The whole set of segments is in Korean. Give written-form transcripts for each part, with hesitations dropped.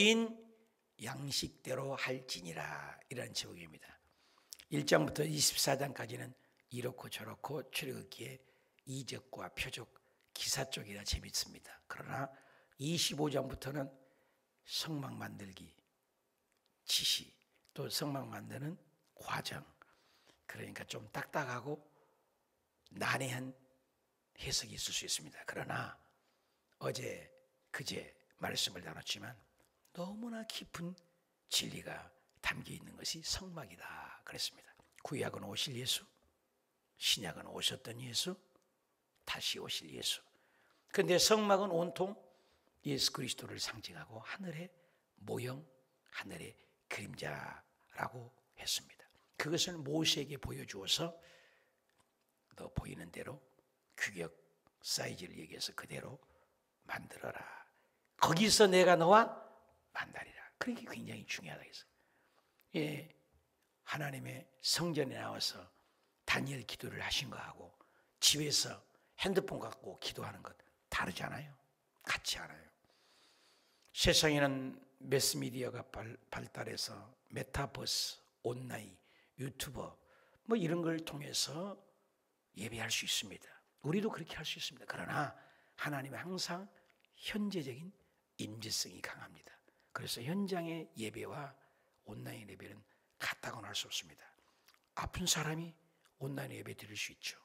보인 양식대로 할지니라, 이라는 제목입니다. 1장부터 24장까지는 이렇고 저렇고 출애굽기에 이적과 표적, 기사 쪽이라 재밌습니다. 그러나 25장부터는 성막 만들기 지시, 또 성막 만드는 과정, 그러니까 좀 딱딱하고 난해한 해석이 있을 수 있습니다. 그러나 어제 그제 말씀을 나눴지만 너무나 깊은 진리가 담겨 있는 것이 성막이다 그랬습니다. 구약은 오실 예수, 신약은 오셨던 예수, 다시 오실 예수. 그런데 성막은 온통 예수 그리스도를 상징하고 하늘의 모형, 하늘의 그림자라고 했습니다. 그것을 모세에게 보여주어서 너 보이는 대로 규격 사이즈를 얘기해서 그대로 만들어라. 거기서 내가 너와 만나리라. 그게 굉장히 중요하다고 했어요. 예, 하나님의 성전에 나와서 다니엘 기도를 하신 거하고 집에서 핸드폰 갖고 기도하는 것 다르잖아요. 같지 않아요. 세상에는 매스미디어가 발달해서 메타버스, 온라인, 유튜버 뭐 이런 걸 통해서 예배할 수 있습니다. 우리도 그렇게 할 수 있습니다. 그러나 하나님은 항상 현재적인 임재성이 강합니다. 그래서 현장의 예배와 온라인 예배는 같다고는 할 수 없습니다. 아픈 사람이 온라인 예배 드릴 수 있죠.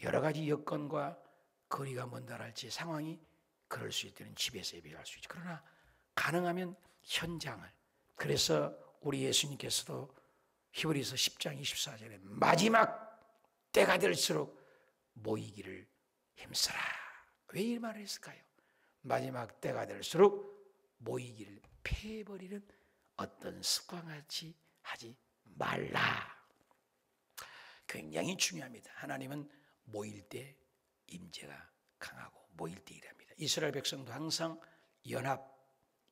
여러 가지 여건과 거리가 먼다랄지 상황이 그럴 수 있을 때는 집에서 예배할 수 있죠. 그러나 가능하면 현장을, 그래서 우리 예수님께서도 히브리서 10장 24절에 마지막 때가 될수록 모이기를 힘써라. 왜 이 말을 했을까요? 마지막 때가 될수록 모이기를 패해버리는 어떤 습관같이 하지 말라. 굉장히 중요합니다. 하나님은 모일 때 임재가 강하고 모일 때 일합니다. 이스라엘 백성도 항상 연합,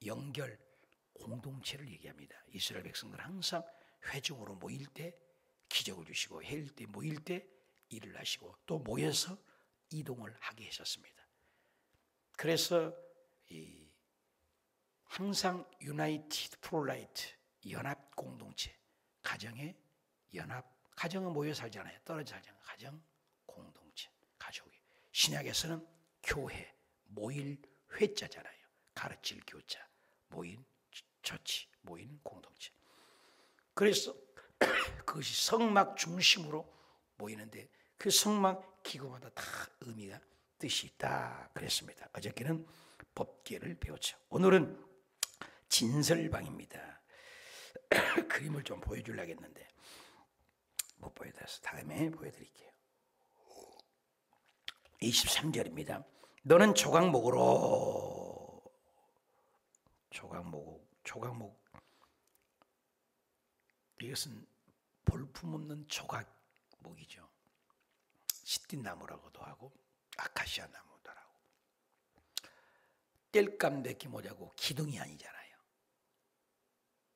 연결, 공동체를 얘기합니다. 이스라엘 백성들은 항상 회중으로 모일 때 기적을 주시고 해일 때 모일 때 일을 하시고 또 모여서 이동을 하게 하셨습니다. 그래서 항상 유나이티드 프로라이트, 연합 공동체, 가정의 연합, 가정은 모여 살잖아요. 떨어져 살잖아요. 가정 공동체, 가족이. 신약에서는 교회, 모일 회자잖아요. 가르칠 교자, 모인 처치, 모인 공동체. 그래서 그것이 성막 중심으로 모이는데 그 성막 기구마다 다 의미가 뜻이 있다 그랬습니다. 어저께는 법계를 배웠죠. 오늘은 진설방입니다. 그림을 좀 보여주려고 했는데 못 보여드려서 다음에 보여드릴게요. 23절입니다. 너는 조각목으로, 조각목, 이것은 볼품없는 조각목이죠. 시띠나무라고도 하고 아카시아 나무도 하고. 뗄감 맺기 못하고 기둥이 아니잖아요.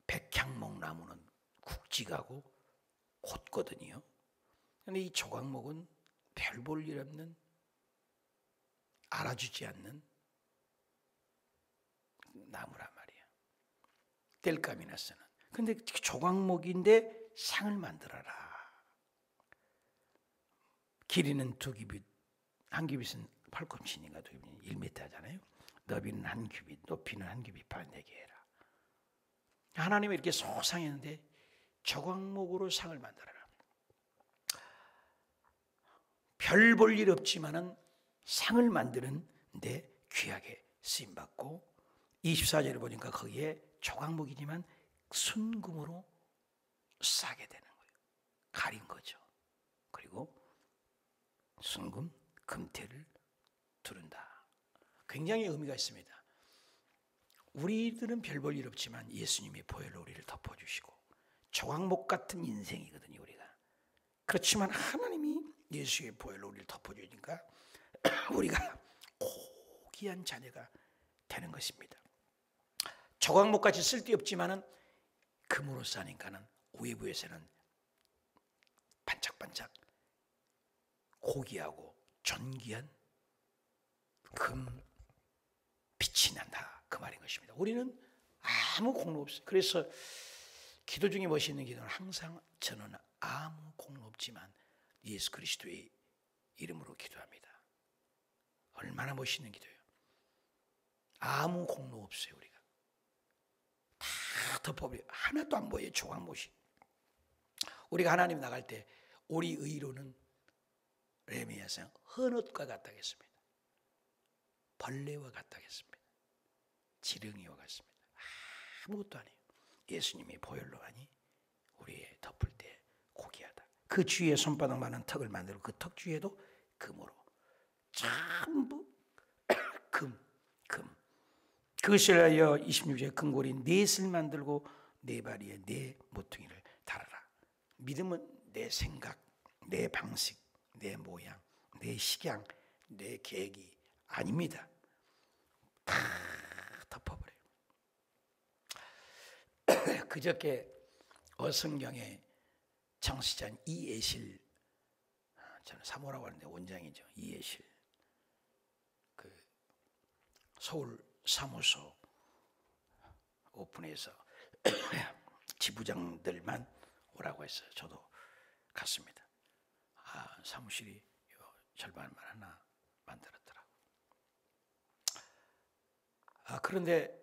백향목 나무는 굵직하고 곧거든요. 그런데 이 조각목은 별 볼 일 없는, 알아주지 않는 나무란 말이에요. 뗄감이나 쓰는. 그런데 조각목인데 상을 만들어라. 길이는 2규빗, 한 규빗은 8콤신인가 2규빗, 1m잖아요. 너비는 1규빗, 높이는 1규빗 반 되게 해라. 하나님은 이렇게 소상했는데 조각목으로 상을 만들어라. 별 볼 일 없지만은 상을 만드는데 귀하게 쓰임받고 24절을 보니까 거기에 조각목이지만 순금으로 싸게 되는 거예요. 가린 거죠. 그리고 순금, 금태를 두른다. 굉장히 의미가 있습니다. 우리들은 별 볼 일 없지만 예수님이 보혈로 우리를 덮어주시고 조각목 같은 인생이거든요. 우리가. 그렇지만 하나님이 예수의 보혈로 우리를 덮어주니까 우리가 고귀한 자녀가 되는 것입니다. 조각목같이 쓸데없지만은 금으로 싸니까는 외부에서는 반짝반짝 고귀하고 존귀한 금 빛이 난다. 그 말인 것입니다. 우리는 아무 공로 없어요. 그래서 기도 중에 멋있는 기도는 항상 저는 아무 공로 없지만 예수 그리스도의 이름으로 기도합니다. 얼마나 멋있는 기도예요. 아무 공로 없어요. 우리가 다 덮어버려. 하나도 안 보여요. 조각못이. 우리가 하나님 나갈 때 우리 의로는 레미야상 헌옷과 같다겠습니다. 벌레와 같다겠습니다. 지렁이와 같습니다. 아무것도 아니에요. 예수님이 보혈로 하니 우리의 덮을 때 고귀하다. 그 주위에 손바닥만한 턱을 만들고 그 턱 주위에도 금으로 전부 금. 그것을 하여 26절에 금고리 넷을 만들고 네 발위에 네 모퉁이를 달아라. 믿음은 내 생각, 내 방식, 내 모양, 내 식양, 내 계획이 아닙니다. 다 덮어버려요. 그저께 어성경의 창시자인 이예실, 저는 사모라고 하는데 원장이죠. 이예실. 그 서울 사무소 오픈해서 지부장들만 오라고 했어요. 저도 갔습니다. 사무실이 절반만 하나 만들었더라고. 그런데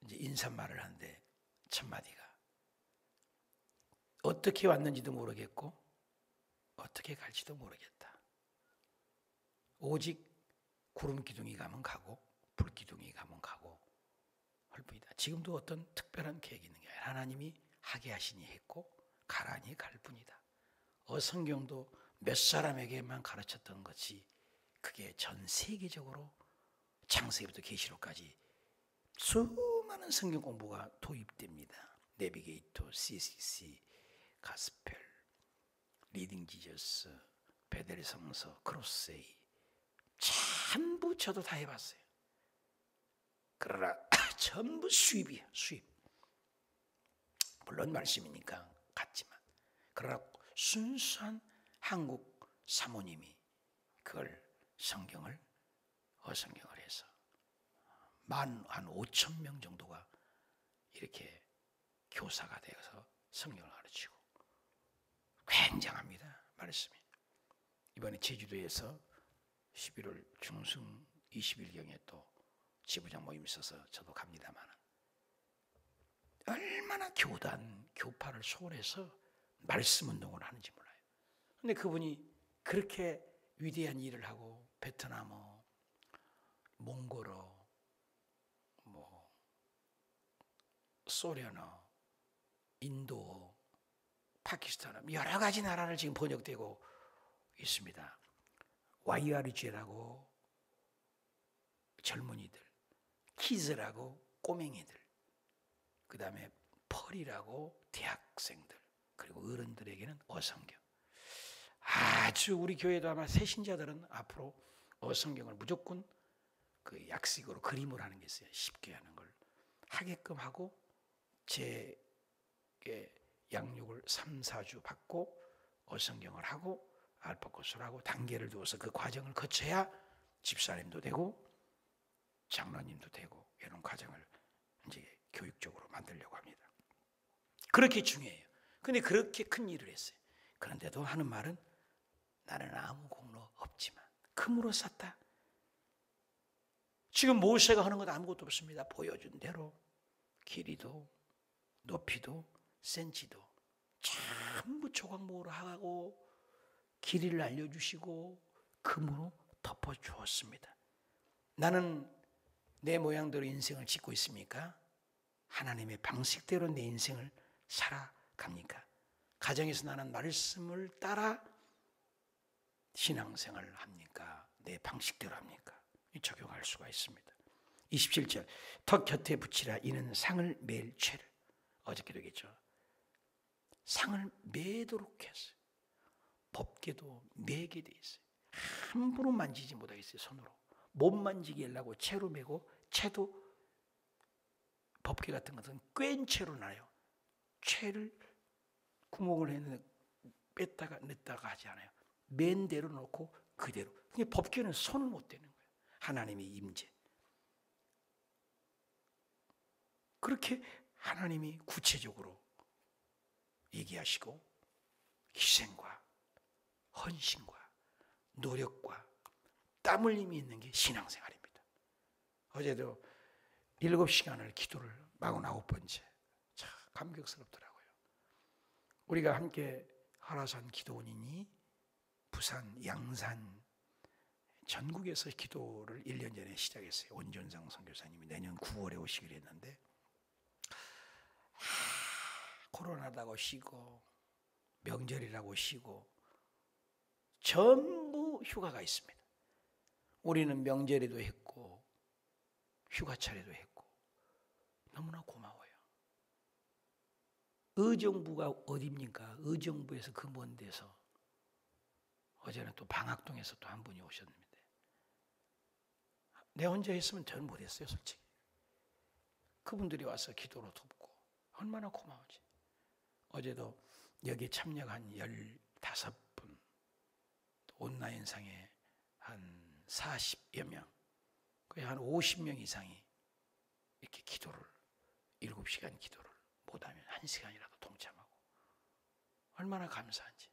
이제 인사말을 하는데 첫 마디가 어떻게 왔는지도 모르겠고 어떻게 갈지도 모르겠다. 오직 구름 기둥이 가면 가고 불 기둥이 가면 가고 할 뿐이다. 지금도 어떤 특별한 계획이 있는 게 아니라 하나님이 하게 하시니 했고 가라니 갈 뿐이다. 어성경도 몇 사람에게만 가르쳤던 것이 그게 전 세계적으로 창세기부터 계시록까지 수많은 성경 공부가 도입됩니다. 내비게이터, CCC, 가스펠, 리딩 지저스, 베델 성서, 크로세이 전부 저도 다 해봤어요. 그러나 전부 수입이야, 수입. 물론 말씀이니까 같지만 그러나 순수한 한국 사모님이 그걸 성경을 어성경을 해서 한 5천 명 정도가 이렇게 교사가 되어서 성경을 가르치고 굉장합니다. 말씀이. 이번에 제주도에서 11월 중순 20일경에 또 지부장 모임 있어서 저도 갑니다만 얼마나 교단, 교파를 소홀해서 말씀 운동을 하는지 몰라요. 그런데 그분이 그렇게 위대한 일을 하고 베트남어, 몽골어, 소련어, 인도어, 파키스탄어 여러 가지 나라를 지금 번역되고 있습니다. YRG라고 젊은이들, 키즈라고 꼬맹이들, 그 다음에 펄이라고 대학생들, 그리고 어른들에게는 어성경. 아주 우리 교회도 아마 새신자들은 앞으로 어성경을 무조건 그 약식으로 그림으로 하는 게 있어요. 쉽게 하는 걸 하게끔 하고 제 양육을 3, 4주 받고 어성경을 하고 알파 코스를 하고 단계를 두어서 그 과정을 거쳐야 집사님도 되고 장로님도 되고 이런 과정을 이제 교육적으로 만들려고 합니다. 그렇게 중요해요. 근데 그렇게 큰 일을 했어요. 그런데도 하는 말은 나는 아무 공로 없지만 금으로 쌌다. 지금 모세가 하는 것 아무것도 없습니다. 보여준 대로 길이도 높이도 센치도 전부 조각목으로 하고 길이를 알려주시고 금으로 덮어주었습니다. 나는 내 모양대로 인생을 짓고 있습니까? 하나님의 방식대로 내 인생을 살아갑니까? 가정에서 나는 말씀을 따라 신앙생활을 합니까? 내 방식대로 합니까? 적용할 수가 있습니다. 27절 턱 곁에 붙이라 이는 상을 맬 죄를. 어저께도 얘기했죠. 상을 매도록 했어요. 법궤도 매게 돼 있어요. 함부로 만지지 못하겠어요. 손으로. 못 만지게 하려고 채로 매고 채도 법궤 같은 것은 꿰인 채로 나요. 채를 구멍을 했는데 뺐다가 넣다가 하지 않아요. 맨 대로 놓고 그대로. 법궤는 손을 못 대는 거예요. 하나님의 임재. 그렇게 하나님이 구체적으로 얘기하시고 희생과 헌신과 노력과 땀 흘림이 있는 게 신앙생활입니다. 어제도 7시간을 기도를 49번째. 참 감격스럽더라고요. 우리가 함께 하라산 기도원이니 부산, 양산, 전국에서 기도를 1년 전에 시작했어요. 온전상 선교사님이 내년 9월에 오시기로 했는데 코로나다고 쉬고 명절이라고 쉬고 전부 휴가가 있습니다. 우리는 명절에도 했고 휴가철에도 했고 너무나 고마워요. 의정부가 어디입니까? 의정부에서 그 먼 데서 어제는 또 방학동에서 또 한 분이 오셨는데 내 혼자 했으면 저는 못했어요, 솔직히. 그분들이 와서 기도로 돕고 얼마나 고마운지. 어제도 여기 참여한 15분, 온라인상에 한 40여 명, 거의 한 50명 이상이 이렇게 기도를 7시간 기도를 못하면 1시간이라도 동참하고 얼마나 감사한지.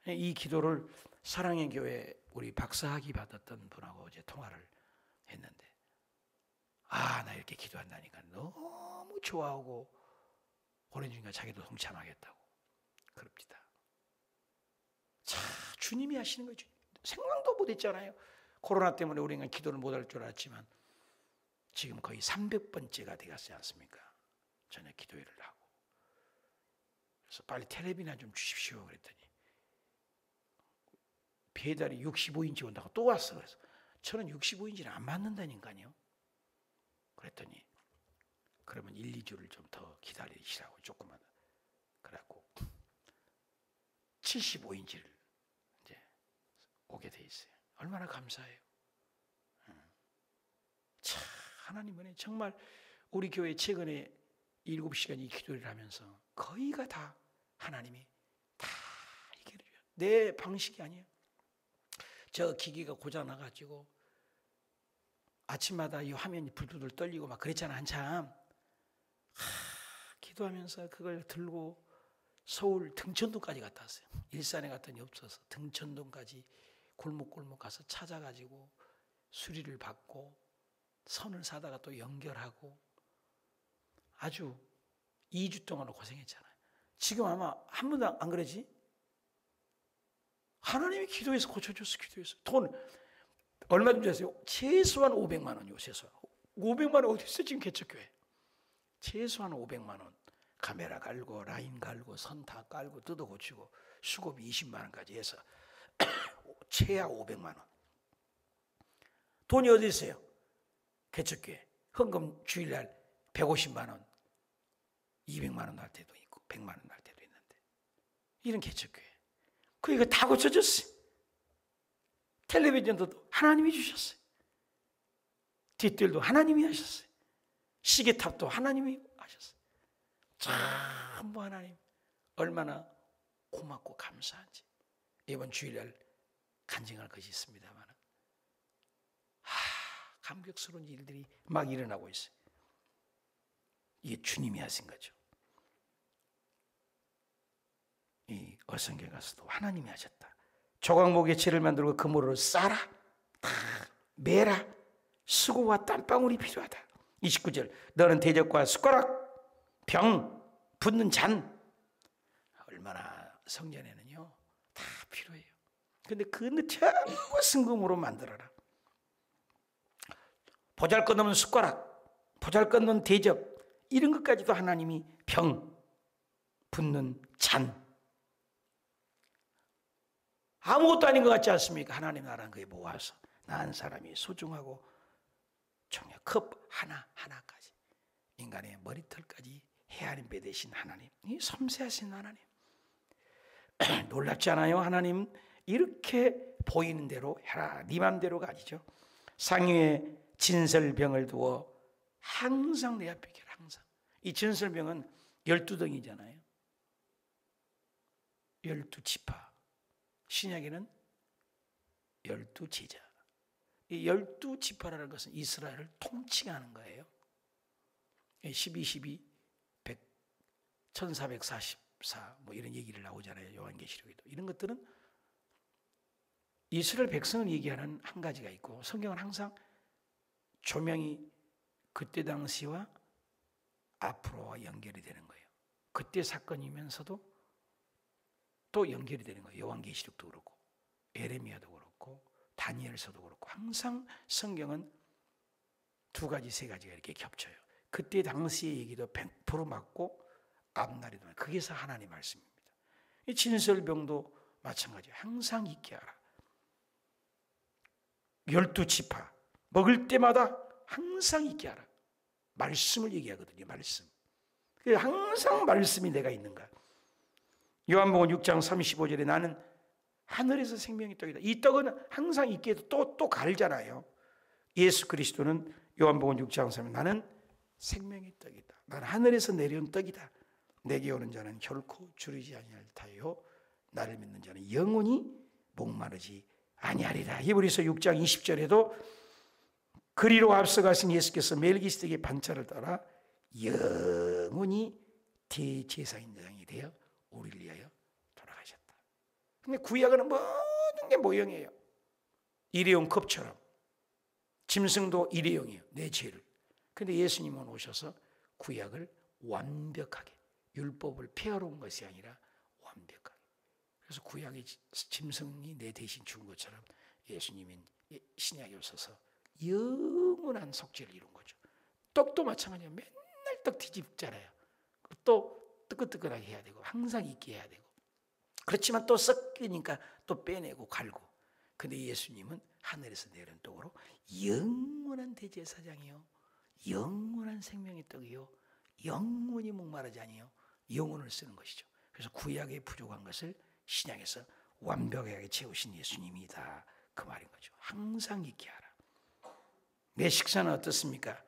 이 기도를 사랑의 교회 우리 박사학위 받았던 분하고 어제 통화를 했는데 나 이렇게 기도한다니까 너무 좋아하고 보내주니까 자기도 동참하겠다고 그럽니다. 자, 주님이 하시는 거죠. 생각도 못했잖아요. 코로나 때문에 우리가 기도를 못할 줄 알았지만 지금 거의 300번째가 되었지 않습니까? 저녁 기도회를 하고. 그래서 빨리 텔레비나 좀 주십시오 그랬더니 배달이 65인치 온다고 또 왔어. 그래서 저는 65인치는 안 맞는다니까요. 그랬더니 그러면 1, 2주를 좀 더 기다리시라고 조금만. 그래갖고 75인치를 이제 오게 돼 있어요. 얼마나 감사해요. 참 하나님 은혜. 정말 우리 교회 최근에 7시간 이 기도를 하면서 거의가 다 하나님이 다 이겨줘요. 내 방식이 아니에요. 저 기기가 고장나가지고 아침마다 이 화면이 불두들 떨리고 막 그랬잖아 한참. 기도하면서 그걸 들고 서울 등촌동까지 갔다 왔어요. 일산에 갔더니 없어서 등촌동까지 골목골목 가서 찾아가지고 수리를 받고 선을 사다가 또 연결하고 아주 2주 동안으로 고생했잖아요. 지금 아마 한 번도 안 그러지? 하나님이 기도해서 고쳐줬어. 기도해서. 돈 얼마 든지 아세요? 최소한 500만 원이요. 최소한 500만 원 어디 있어 지금 개척교회. 최소한 500만 원. 카메라 갈고 라인 갈고 선 다 깔고 뜯어 고치고 수고비 20만 원까지 해서 최하 500만 원. 돈이 어디 있어요? 개척교회. 헌금 주일날 150만 원, 200만 원 날 때도 있고 100만 원 날 때도 있는데 이런 개척교회. 이거 다 고쳐졌어요. 텔레비전도 하나님이 주셨어요. 뒷뜰도 하나님이 하셨어요. 시계탑도 하나님이 하셨어요. 전부 하나님 얼마나 고맙고 감사한지. 이번 주일날 간증할 것이 있습니다만 감격스러운 일들이 막 일어나고 있어요. 이게 주님이 하신 거죠. 이 어성교회 가서도 하나님이 하셨다. 조각목에 채를 만들고 그물을 싸라, 매라, 수고와 땀방울이 필요하다. 29절 너는 대접과 숟가락, 병, 붓는 잔. 얼마나 성전에는요 다 필요해요. 근데 그 전부 순금으로 만들어라. 보잘것없는 숟가락, 보잘것없는 대접, 이런 것까지도 하나님이 병, 붓는 잔. 아무것도 아닌 것 같지 않습니까? 하나님 나라는 그게 모아서 나 한 사람이 소중하고 종의 컵 하나하나까지 인간의 머리털까지 헤아림 빼대신 하나님, 이 섬세하신 하나님. 놀랍지 않아요? 하나님 이렇게 보이는 대로 해라. 네 맘대로가 아니죠. 상위에 진설병을 두어 항상 내 앞에 계라. 항상. 이 진설병은 12덩이잖아요. 12지파. 신약에는 12제자. 이 12지파라는 것은 이스라엘을 통치하는 거예요. 12, 12, 100, 1444 뭐 이런 얘기를 나오잖아요. 요한계시록에도. 이런 것들은 이스라엘 백성을 얘기하는 한 가지가 있고, 성경은 항상 조명이 그때 당시와 앞으로와 연결이 되는 거예요. 그때 사건이면서도 또 연결이 되는 거예요. 요한계시록도 그렇고 에레미야도 그렇고 다니엘서도 그렇고 항상 성경은 두 가지 세 가지가 이렇게 겹쳐요. 그때 당시의 얘기도 100% 맞고 앞날에도 맞고, 그게서 하나님의 말씀입니다. 이 진설병도 마찬가지예요. 항상 잊게 하라. 12지파 먹을 때마다 항상 잊게 하라. 말씀을 얘기하거든요. 말씀. 항상 말씀이 내가 있는가. 요한복음 6장 35절에 나는 하늘에서 생명의 떡이다. 이 떡은 항상 있게 해도 또 갈잖아요. 예수 그리스도는 요한복음 6장 3절 나는 생명의 떡이다. 나는 하늘에서 내려온 떡이다. 내게 오는 자는 결코 줄이지 아니할 타요. 나를 믿는 자는 영원히 목마르지 아니하리라. 히브리서 6장 20절에도 그리로 앞서가신 예수께서 멜기스덱의 반차를 따라 영원히 대제사장이 되어 우리를 위하여 돌아가셨다. 근데 구약은 모든 게 모형이에요. 일회용 컵처럼. 짐승도 일회용이에요. 내 죄를. 근데 예수님은 오셔서 구약을 완벽하게, 율법을 폐하러 온 것이 아니라 완벽하게. 그래서 구약의 짐승이 내 대신 죽은 것처럼 예수님은 신약에 오셔서 영원한 속죄를 이룬 거죠. 떡도 마찬가지예요. 맨날 떡 뒤집잖아요. 또 뜨끈뜨끈하게 해야 되고 항상 있게 해야 되고, 그렇지만 또 섞이니까 또 빼내고 갈고. 근데 예수님은 하늘에서 내려온 떡으로 영원한 대제사장이요, 영원한 생명의 떡이요, 영원히 목마르지 아니요, 영혼을 쓰는 것이죠. 그래서 구약에 부족한 것을 신약에서 완벽하게 채우신 예수님이다, 그 말인 거죠. 항상 잊게 하라. 내 식사는 어떻습니까?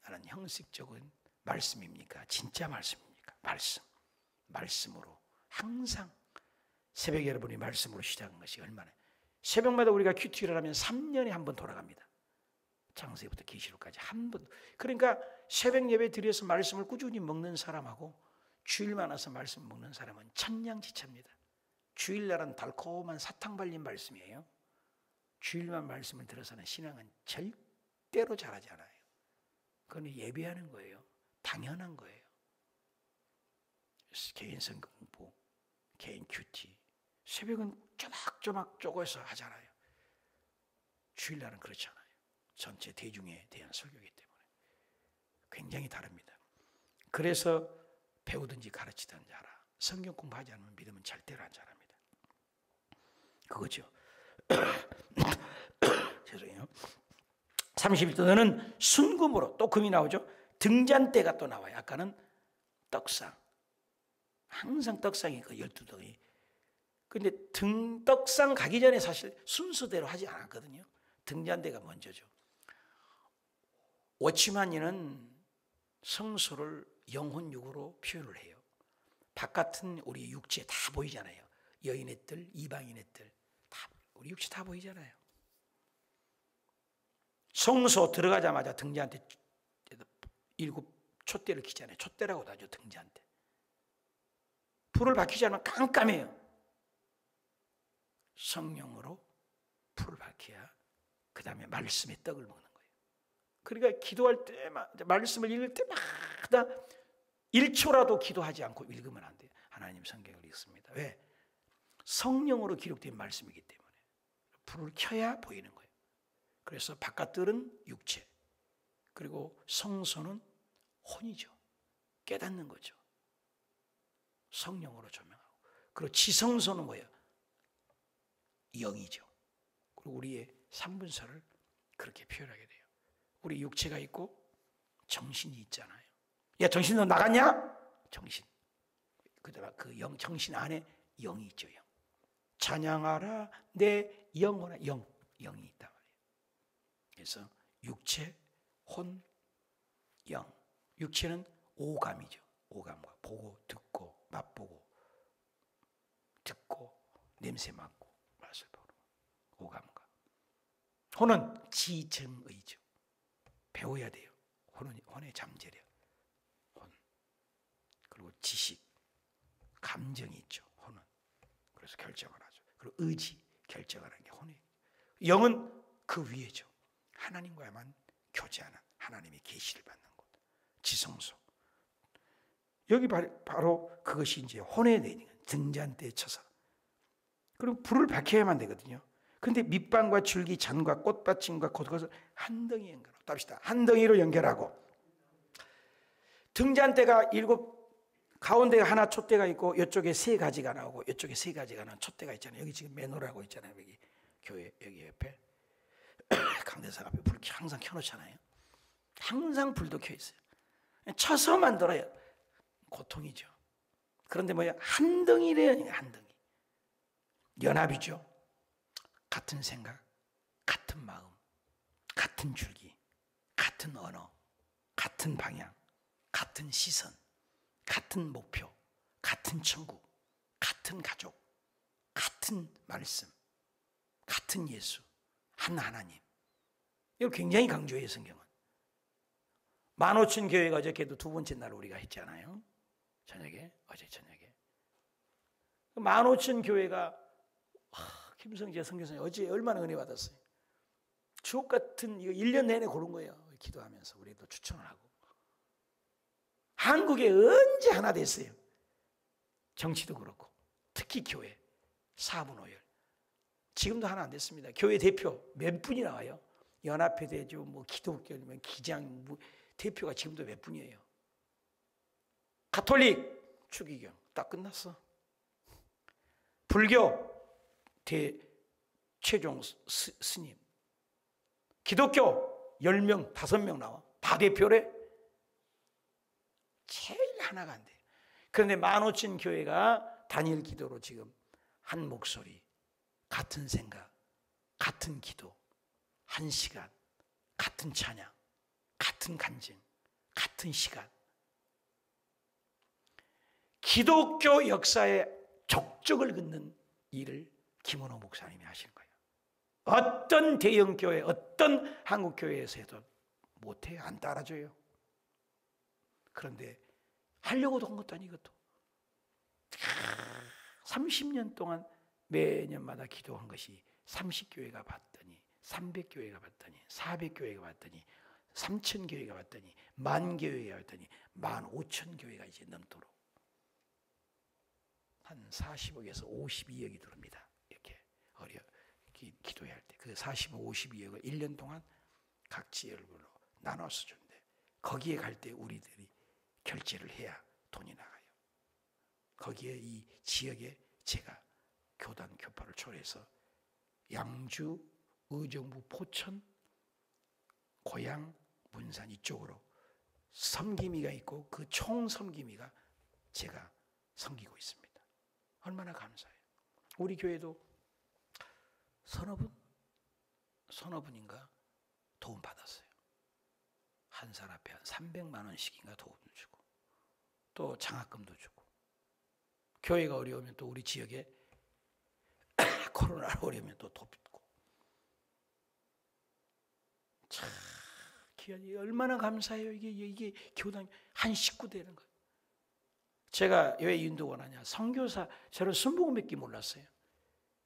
나는 형식적인 말씀입니까? 진짜 말씀입니까? 말씀으로 항상 새벽에 여러분이 말씀으로 시작한 것이 얼마나, 새벽마다 우리가 큐티를 하면 3년에 한 번 돌아갑니다. 창세기부터 계시록까지 한 번. 그러니까 새벽 예배 드려서 말씀을 꾸준히 먹는 사람하고 주일만 와서 말씀 먹는 사람은 천냥지차입니다. 주일날은 달콤한 사탕 발린 말씀이에요. 주일만 말씀을 들어서는 신앙은 절대로 잘하지 않아요. 그건 예배하는 거예요. 당연한 거예요. 개인 성경 공부, 개인 큐티, 새벽은 쪼막쪼막 쪼개서 하잖아요. 주일날은 그렇지 않아요. 전체 대중에 대한 설교이기 때문에 굉장히 다릅니다. 그래서 배우든지 가르치든지 하라. 성경 공부하지 않으면 믿음은 절대로 안 자랍니다. 그거죠. 죄송해요. 31도 너는 순금으로, 또 금이 나오죠. 등잔대가 또 나와요. 아까는 떡상. 항상 떡상이 그 12덩이. 근데 떡상 가기 전에 사실 순서대로 하지 않았거든요. 등잔대가 먼저죠. 워치만이는 성소를 영혼육으로 표현을 해요. 바깥은 우리 육체 다 보이잖아요. 여인의 뜰, 이방인의 뜰, 다 우리 육체 다 보이잖아요. 성소 들어가자마자 등잔대 7 촛대를 켜잖아요. 촛대라고도 하죠. 등잔대. 불을 밝히지 않으면 깜깜해요. 성령으로 불을 밝혀야 그 다음에 말씀의 떡을 먹는 거예요. 그러니까 기도할 때마다, 말씀을 읽을 때마다 1초라도 기도하지 않고 읽으면 안 돼요. 하나님 성경을 읽습니다. 왜? 성령으로 기록된 말씀이기 때문에. 불을 켜야 보이는 거예요. 그래서 바깥들은 육체, 그리고 성소는 혼이죠. 깨닫는 거죠. 성령으로 조명하고. 그리고 지성소는 뭐예요? 영이죠. 그리고 우리의 3분서를 그렇게 표현하게 돼요. 우리 육체가 있고 정신이 있잖아요. 야, 정신 너 나갔냐? 정신. 그다음 그 영, 정신 안에 영이 있죠. 영. 찬양하라 내 영혼아, 영이 있단 말이에요. 그래서 육체, 혼, 영. 육체는 오감이죠. 오감과 보고, 듣고, 맛보고, 듣고, 냄새 맡고, 맛을 보고, 오감과. 혼은 지정의죠. 배워야 돼요. 혼의 잠재력. 그리고 지식, 감정이 있죠. 혼은. 그래서 결정을 하죠. 그리고 의지, 결정을 하는 게 혼이에요. 영은 그 위에죠. 하나님과만 교제하는, 하나님의 계시를 받는 곳, 지성소. 여기 바로 그것이 이제 혼의 내용, 등잔대에 쳐서. 그리고 불을 밝혀야만 되거든요. 근데 밑방과 줄기, 잔과 꽃받침과 그것을 한 덩이 연결하고, 또 합시다. 한 덩이로 연결하고, 등잔대가 7, 가운데 하나 촛대가 있고 이쪽에 3가지가 나오고 이쪽에 3가지가 나온 촛대가 있잖아요. 여기 지금 매노라고 있잖아요. 여기 교회 여기 옆에 강대상 앞에 불 항상 켜놓잖아요. 항상 불도 켜 있어요. 쳐서 만들어요. 고통이죠. 그런데 뭐야? 한 덩이래요. 한 덩이. 연합이죠. 같은 생각, 같은 마음, 같은 줄기, 같은 언어, 같은 방향, 같은 시선, 같은 목표, 같은 천국, 같은 가족, 같은 말씀, 같은 예수, 한 하나님. 이걸 굉장히 강조해요, 성경은. 15,000 교회가 어저께도 2번째 날 우리가 했잖아요. 저녁에, 어제 저녁에. 15,000 교회가, 김성재 선교사님 어제 얼마나 은혜 받았어요. 주옥 같은, 이거 1년 내내 고른 거예요. 기도하면서 우리도 추천을 하고. 한국에 언제 하나 됐어요? 정치도 그렇고, 특히 교회, 4분 5열. 지금도 하나 안 됐습니다. 교회 대표 몇 분이 나와요? 연합회 대표, 뭐 기독교면 기장, 뭐 대표가 지금도 몇 분이에요? 가톨릭, 추기경, 딱 끝났어. 불교, 최종 스님. 기독교, 10명, 5명 나와. 다 대표래? 제일 하나가 안 돼요. 그런데 15,000 교회가 단일 기도로 지금 한 목소리, 같은 생각, 같은 기도, 한 시간, 같은 찬양, 같은 간증, 같은 시간. 기독교 역사에 족적을 긋는 일을 김원호 목사님이 하신 거예요. 어떤 대형교회, 어떤 한국교회에서 해도 못해요. 안 따라줘요. 그런데 하려고도 한 것도 아니고 또 30년 동안 매년마다 기도한 것이 30교회가 봤더니 300교회가 봤더니 400교회가 봤더니 3,000교회가 봤더니 10,000교회가 봤더니 15,000교회가 이제 넘도록 한 40억에서 52억이 들어옵니다. 이렇게 기도할 때 그 40억, 52억을 1년 동안 각 지역별로 나눠서 준대. 거기에 갈 때 우리들이 결제를 해야 돈이 나가요. 거기에 이 지역에 제가 교단 교파를 초래해서 양주, 의정부, 포천, 고양, 문산 이쪽으로 섬김이가 있고 그 총 섬김이가 제가 섬기고 있습니다. 얼마나 감사해요. 우리 교회도 서너 분인가 도움 받았어요. 한 살 앞에 한 300만 원씩인가 도움을 주고 또 장학금도 주고 교회가 어려우면 또 우리 지역에 코로나로 어려우면 또 돕고 참 귀하니 얼마나 감사해요. 이게 교당 한 식구 되는 거예요. 제가 왜 인도원 하냐. 선교사 저는 순복음 몇 개 몰랐어요.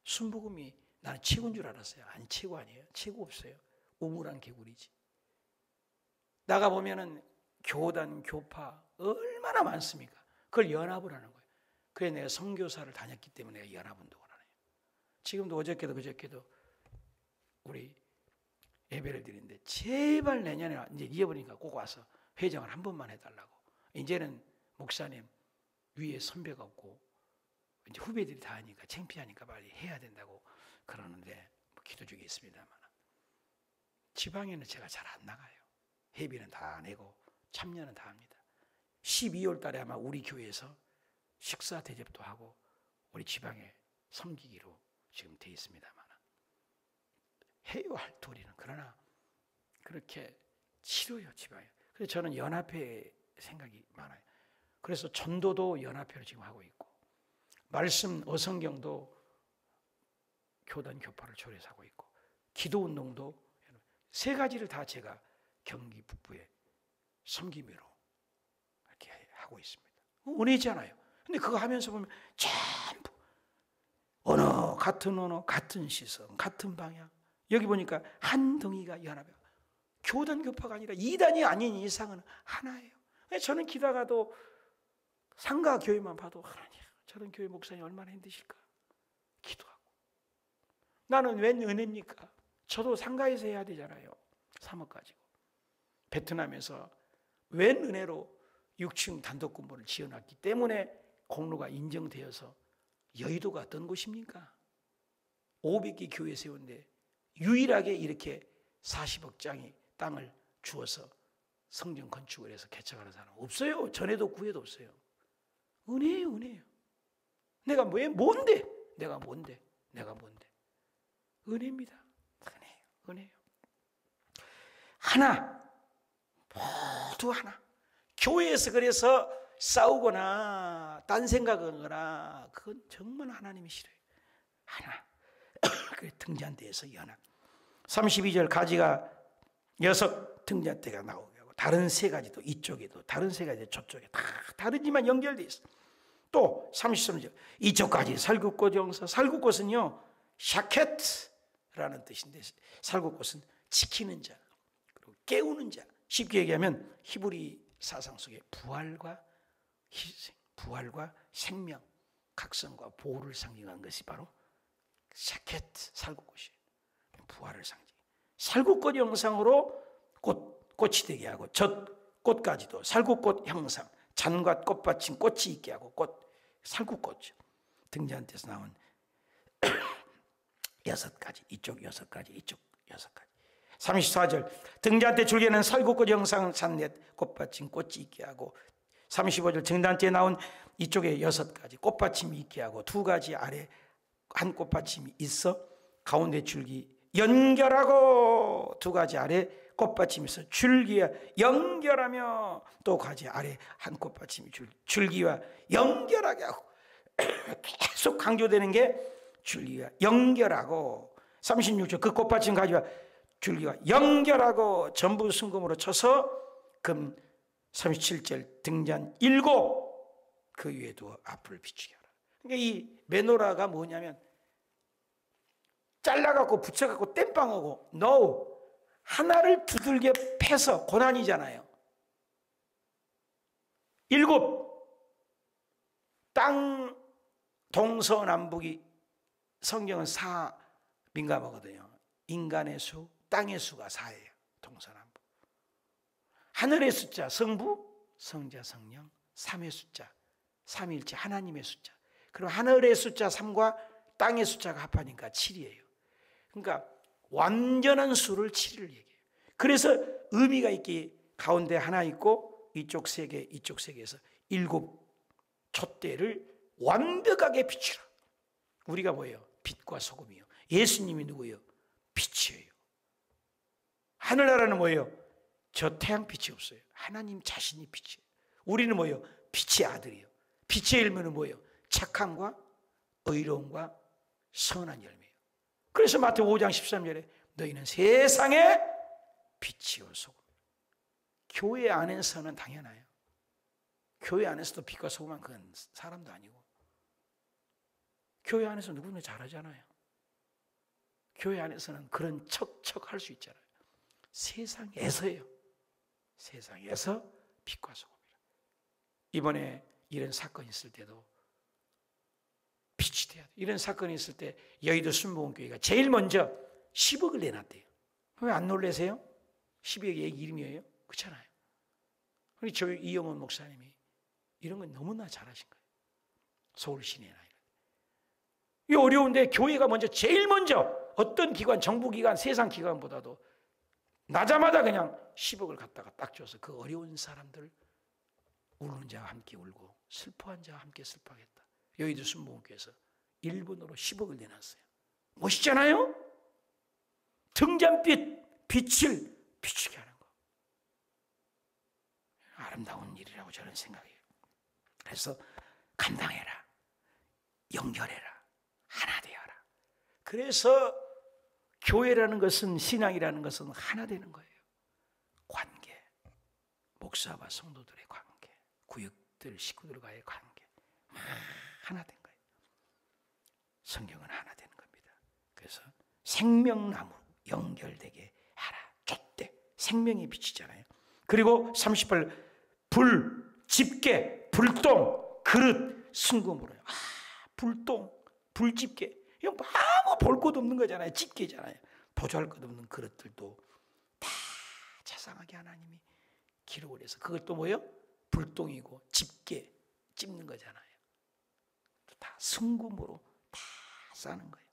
순복음이 나는 최고인 줄 알았어요. 아니 최고 아니에요. 최고 없어요. 우물한 개구리지. 나가보면은 교단, 교파 얼마나 많습니까? 그걸 연합을 하는 거예요. 그래서 내가 선교사를 다녔기 때문에 내가 연합운동을 하네요. 지금도 어저께도 그저께도 우리 예배를 드리는데 제발 내년에 이제 잊어버리니까 꼭 와서 회장을 한 번만 해달라고. 이제는 목사님 위에 선배가 없고 이제 후배들이 다 하니까 창피하니까 빨리 해야 된다고 그러는데 뭐 기도 중에 있습니다만 지방에는 제가 잘 안 나가요. 회비는 다 내고 참여는 다 합니다. 12월 달에 아마 우리 교회에서 식사 대접도 하고 우리 지방에 섬기기로 지금 돼 있습니다만 해요 할 도리는. 그러나 그렇게 싫어요 지방에. 그래서 저는 연합회 생각이 많아요. 그래서 전도도 연합회로 지금 하고 있고 말씀 어성경도 교단 교파를 초래해서 하고 있고 기도운동도 3가지를 다 제가 경기 북부에 섬김으로 이렇게 하고 있습니다. 은혜잖아요. 근데 그거 하면서 보면 전부 같은 언어, 같은 시선, 같은 방향. 여기 보니까 한 덩이가 연합해. 교단 교파가 아니라 이단이 아닌 이상은 하나예요. 저는 기다가도 상가 교회만 봐도 하나님, 저런 교회 목사님 얼마나 힘드실까 기도하고. 나는 웬 은혜입니까? 저도 상가에서 해야 되잖아요. 3억 가지고. 베트남에서 웬 은혜로 6층 단독 건물을 지어놨기 때문에 공로가 인정되어서 여의도가 어떤 곳입니까? 500개 교회 세운데 유일하게 이렇게 40억장의 땅을 주어서 성전 건축을 해서 개척하는 사람 없어요. 전에도 구해도 없어요. 은혜예요, 은혜예요. 내가 뭔데? 내가 뭔데? 은혜입니다. 은혜예요, 은혜예요. 하나, 모두 하나. 교회에서 그래서 싸우거나 딴 생각하거나 그건 정말 하나님이 싫어요. 하나. 그래 등잔대에서 연합. 32절 가지가 6 등잔대가 나오게 하고 다른 3가지도 이쪽에도 다른 3가지 저쪽에 다 다르지만 연결되어 있어. 또 33절 이쪽까지 살구꽃 영서. 살구꽃은요 샤켓라는 뜻인데 살구꽃은 지키는 자 그리고 깨우는 자. 쉽게 얘기하면 히브리 사상 속에 부활과 희생, 부활과 생명, 각성과 보호를 상징하는 것이 바로 샤켓 살구꽃이에요. 부활을 상징. 살구꽃 형상으로 꽃이 되게 하고 젖꽃까지도 살구꽃 형상, 잔과 꽃받침 꽃이 있게 하고 살구꽃 등잔대에서 나온 6가지, 이쪽 6가지, 이쪽 6가지. 34절 등잔대 줄기에는 살구꽃 형상 잔넷 꽃받침 꽃이 있게 하고 35절 등잔대에 나온 이쪽에 6가지 꽃받침이 있게 하고 2가지 아래 한 꽃받침이 있어 가운데 줄기 연결하고 2가지 아래 꽃받침이 있어 줄기와 연결하며 또 가지 아래 한 꽃받침이 줄기와 연결하게 하고 계속 강조되는 게 줄기와 연결하고 36절 그 꽃받침 가지와 줄기와 연결하고 전부 순금으로 쳐서 금 37절 등잔 7 그 위에 두어 앞을 비추게 하라. 그러니까 이 메노라가 뭐냐면 잘라갖고 붙여갖고 땜빵하고 no 하나를 두들겨 패서 고난이잖아요. 7 땅 동서남북이 성경은 4 민감하거든요. 인간의 수, 땅의 수가 4예요. 동서남북. 하늘의 숫자 성부, 성자, 성령 3의 숫자 삼위일체 하나님의 숫자. 그리고 하늘의 숫자 3과 땅의 숫자가 합하니까 7이에요. 그러니까 완전한 수를 7을 얘기해요. 그래서 의미가 있게 가운데 하나 있고 이쪽 3개, 이쪽 3개에서 7 촛대를 완벽하게 비추라. 우리가 뭐예요? 빛과 소금이요. 예수님이 누구예요? 빛이에요. 하늘나라는 뭐예요? 저 태양빛이 없어요. 하나님 자신이 빛이에요. 우리는 뭐예요? 빛의 아들이에요. 빛의 열매는 뭐예요? 착함과 의로움과 선한 열매예요. 그래서 마태복음 5장 13절에 너희는 세상의 빛이요 소금이요. 교회 안에서는 당연해요. 교회 안에서도 빛과 소금은 그건 사람도 아니고 교회 안에서 누구나 잘하잖아요. 교회 안에서는 그런 척척 할 수 있잖아요. 세상에서요. 세상에서 빛과 소금이라. 이번에 이런 사건이 있을 때도 빛이 돼야 돼. 이런 사건이 있을 때 여의도 순복음교회가 제일 먼저 10억을 내놨대요. 왜 안 놀라세요? 10억의 이름이에요? 그렇잖아요. 우리 저희 이영원 목사님이 이런 건 너무나 잘하신 거예요. 서울 시내나 이런. 이 어려운데 교회가 먼저 제일 먼저 어떤 기관, 정부기관, 세상 기관보다도 나자마자 그냥 10억을 갖다가 딱 줘서 그 어려운 사람들 우는 자와 함께 울고 슬퍼한 자와 함께 슬퍼하겠다. 여의도 순복음교회에서 일본어로 10억을 내놨어요. 멋있잖아요? 등잔빛, 빛을 비추게 하는 거. 아름다운 일이라고 저는 생각해요. 그래서 감당해라. 연결해라. 하나 되어라. 그래서 교회라는 것은, 신앙이라는 것은 하나 되는 거예요. 관계. 목사와 성도들의 관계. 가족들, 식구들과의 관계 하나 된 거예요. 성경은 하나 되는 겁니다. 그래서 생명나무 연결되게 하라. 촛대, 생명의 빛이잖아요. 그리고 38 불, 집게, 불똥, 그릇, 순금으로요. 불똥, 불집게. 이거 아무 볼 것 없는 거잖아요. 집게잖아요. 보조할 것 없는 그릇들도 다 자상하게 하나님이 기록을 해서 그것도 뭐예요? 불똥이고 집게, 찝는 거잖아요. 다 순금으로 다 싸는 거예요.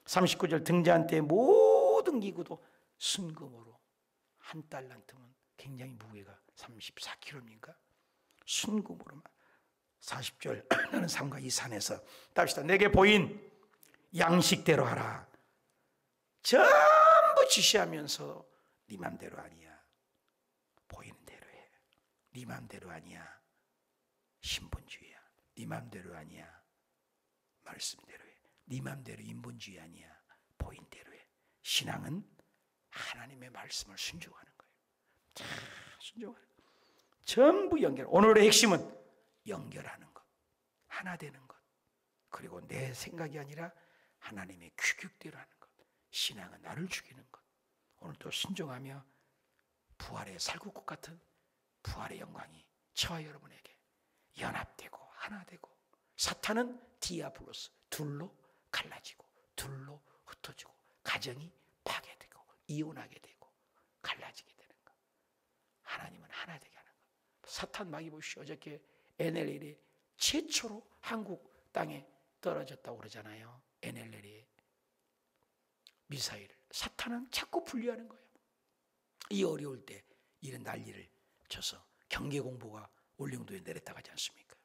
39절 등잔 때 모든 기구도 순금으로, 한 달란트면 굉장히 무게가 34kg입니까? 순금으로만. 40절 너는 삼가 이 산에서 답시다. 내게 보인 양식대로 하라. 전부 지시하면서 네 맘대로 아니야. 보이는 대로 해. 네 맘대로 아니야. 신분주의야. 네 맘대로 아니야. 말씀대로 해. 네 맘대로 인본주의 아니야. 보인 대로 해. 신앙은 하나님의 말씀을 순종하는 거예요. 자, 순종하는 거. 전부 연결. 오늘의 핵심은 연결하는 것. 하나 되는 것. 그리고 내 생각이 아니라 하나님의 규격대로 하는 것. 신앙은 나를 죽이는 것. 오늘도 순종하며 부활의 살구꽃 같은 부활의 영광이 저와 여러분에게 연합되고 하나 되고, 사탄은 디아블로스, 둘로 갈라지고 둘로 흩어지고 가정이 파괴되고 이혼하게 되고 갈라지게 되는 것. 하나님은 하나 되게 하는 것. 사탄 마귀 보시오. 어저께 NLL이 최초로 한국 땅에 떨어졌다고 그러잖아요. NLL이 미사일을. 사탄은 자꾸 분리하는 거예요. 이 어려울 때 이런 난리를 쳐서 경계공보가 울릉도에 내렸다고 하지 않습니까?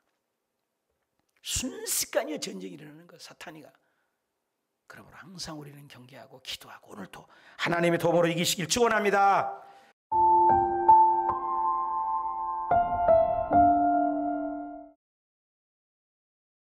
순식간에 전쟁이 일어나는 거예요. 사탄이가. 그러므로 항상 우리는 경계하고 기도하고 오늘도 하나님의 도움으로 이기시길 축원합니다.